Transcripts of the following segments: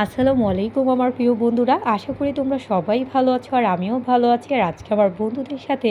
আসসালামু আলাইকুম আমার প্রিয় বন্ধুরা, আশা করি তোমরা সবাই ভালো আছো আর আমিও ভালো আছি। আর আজকে আমার বন্ধুদের সাথে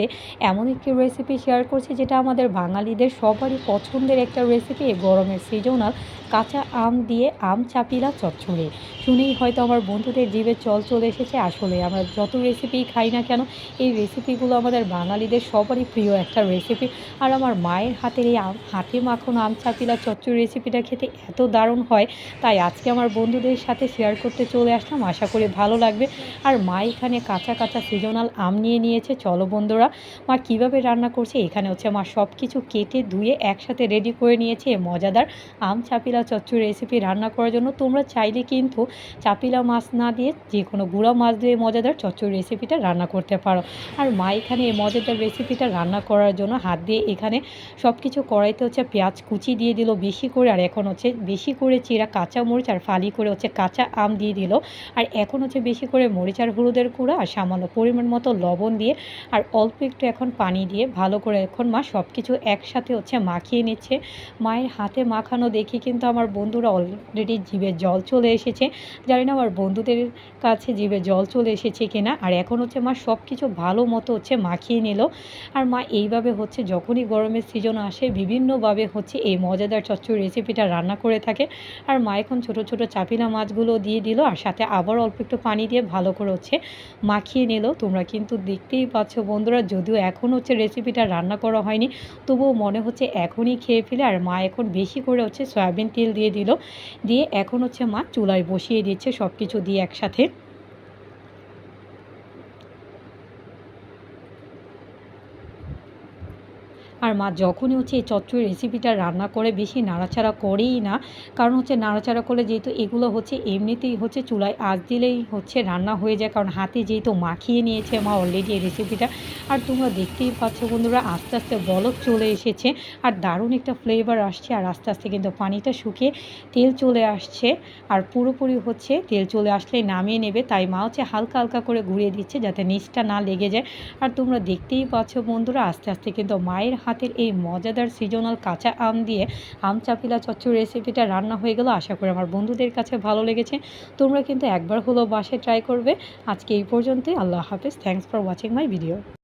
এমন একটি রেসিপি শেয়ার করছি যেটা আমাদের বাঙালিদের সবারই পছন্দের একটা রেসিপি, গরমের সিজনাল কাঁচা আম দিয়ে আম চাপিলা চচ্চড়ি। শুনেই হয়তো আমার বন্ধুদের জিভে জল চলে এসেছে। আসলে আমরা যত রেসিপি খাই না কেন, এই রেসিপিগুলো আমাদের বাঙালিদের সবারই প্রিয় একটা রেসিপি। আর আমার মায়ের হাতের এই হাতে মাখন আম চাপিলা চচ্চড়ি রেসিপিটা খেতে এত দারুণ হয়, তাই আজকে আমার বন্ধুদের সাথে শেয়ার করতে চলে আসলাম। আশা করি ভালো লাগবে। আর মা এখানে কাঁচা কাঁচা সিজনাল আম নিয়ে নিয়েছে। চলো বন্ধুরা, মা কীভাবে রান্না করছে। এখানে হচ্ছে মা সব কিছু কেটে ধুয়ে একসাথে রেডি করে নিয়েছে এই মজাদার আম চাপিলা চচ্চড়ি রেসিপি রান্না করার জন্য। তোমরা চাইলে কিন্তু চাপিলা মাছ না দিয়ে যে কোনো গুঁড়া মাছ দিয়ে মজাদার চচ্চড়ি রেসিপিটা রান্না করতে পারো। আর মা এখানে এই মজাদার রেসিপিটা রান্না করার জন্য হাত দিয়ে এখানে সব কিছু কড়াইতে হচ্ছে পেঁয়াজ কুচি দিয়ে দিল বেশি করে, আর এখন হচ্ছে বেশি করে চিরা কাঁচা মরিচ আর ফালি করে হচ্ছে কাঁচা আম দিয়ে দিল। আর এখন হচ্ছে বেশি করে মরিচ আর হলুদের গুঁড়া আর সামান্য পরিমাণ মতো লবণ দিয়ে আর অল্প একটু এখন পানি দিয়ে ভালো করে এখন মা সব কিছু একসাথে হচ্ছে মাখিয়ে নিচ্ছে। মায়ের হাতে মাখানো দেখে কিন্তু আমার বন্ধুরা অলরেডি জিভে জল চলে এসেছে। জানি না আমার বন্ধুদের কাছে জিভে জল চলে এসেছে কিনা। আর এখন হচ্ছে মা সব কিছু ভালো মতো হচ্ছে মাখিয়ে নিল। আর মা এইভাবে হচ্ছে যখনই গরমের সিজন আসে বিভিন্নভাবে হচ্ছে এই মজাদার চচ্চড়ি রেসিপিটা রান্না করে থাকে। আর মা এখন ছোটো ছোটো চাপিলা মাছগুলো দিয়ে দিল আর সাথে আবার অল্প একটু পানি দিয়ে ভালো করে হচ্ছে মাখিয়ে নিল। তোমরা কিন্তু দেখতেই পাচ্ছ বন্ধুরা, যদিও এখন হচ্ছে রেসিপিটা রান্না করা হয়নি, তবুও মনে হচ্ছে এখনই খেয়ে ফেলে। আর মা এখন বেশি করে হচ্ছে সয়াবিন তেল দিয়ে দিল, দিয়ে এখন হচ্ছে মা চুলায় বসিয়ে দিচ্ছে সব কিছু দিয়ে একসাথে। আর মা যখনই হচ্ছে এই চচ্চড়ি রেসিপিটা রান্না করে বেশি নাড়াচাড়া করেই না, কারণ হচ্ছে নাড়াচাড়া করলে যেহেতু এগুলো হচ্ছে এমনিতেই হচ্ছে চুলায় আঁচ দিলেই হচ্ছে রান্না হয়ে যায়, কারণ হাতে যেহেতু মাখিয়ে নিয়েছে মা অলরেডি এই রেসিপিটা। আর তোমরা দেখতেই পাচ্ছ বন্ধুরা, আস্তে আস্তে বলক চলে এসেছে আর দারুণ একটা ফ্লেভার আসছে। আর আস্তে আস্তে কিন্তু পানিটা শুকিয়ে তেল চলে আসছে। আর পুরোপুরি হচ্ছে তেল চলে আসলে নামিয়ে নেবে, তাই মা হচ্ছে হালকা হালকা করে ঘুরিয়ে দিচ্ছে যাতে নিচটা না লেগে যায়। আর তোমরা দেখতেই পাচ্ছ বন্ধুরা, আস্তে আস্তে কিন্তু মায়ের হাতের এই মজাদার সিজনাল কাঁচা আম দিয়ে আম চাপিলা চচ্চড়ি রেসিপিটা রান্না হয়ে গেল। আশা করি আমার বন্ধুদের কাছে ভালো লেগেছে। তোমরা কিন্তু একবার হলেও বাসায় ট্রাই করবে। আজকে এই পর্যন্তই। আল্লাহ হাফেজ। Thanks for watching my video.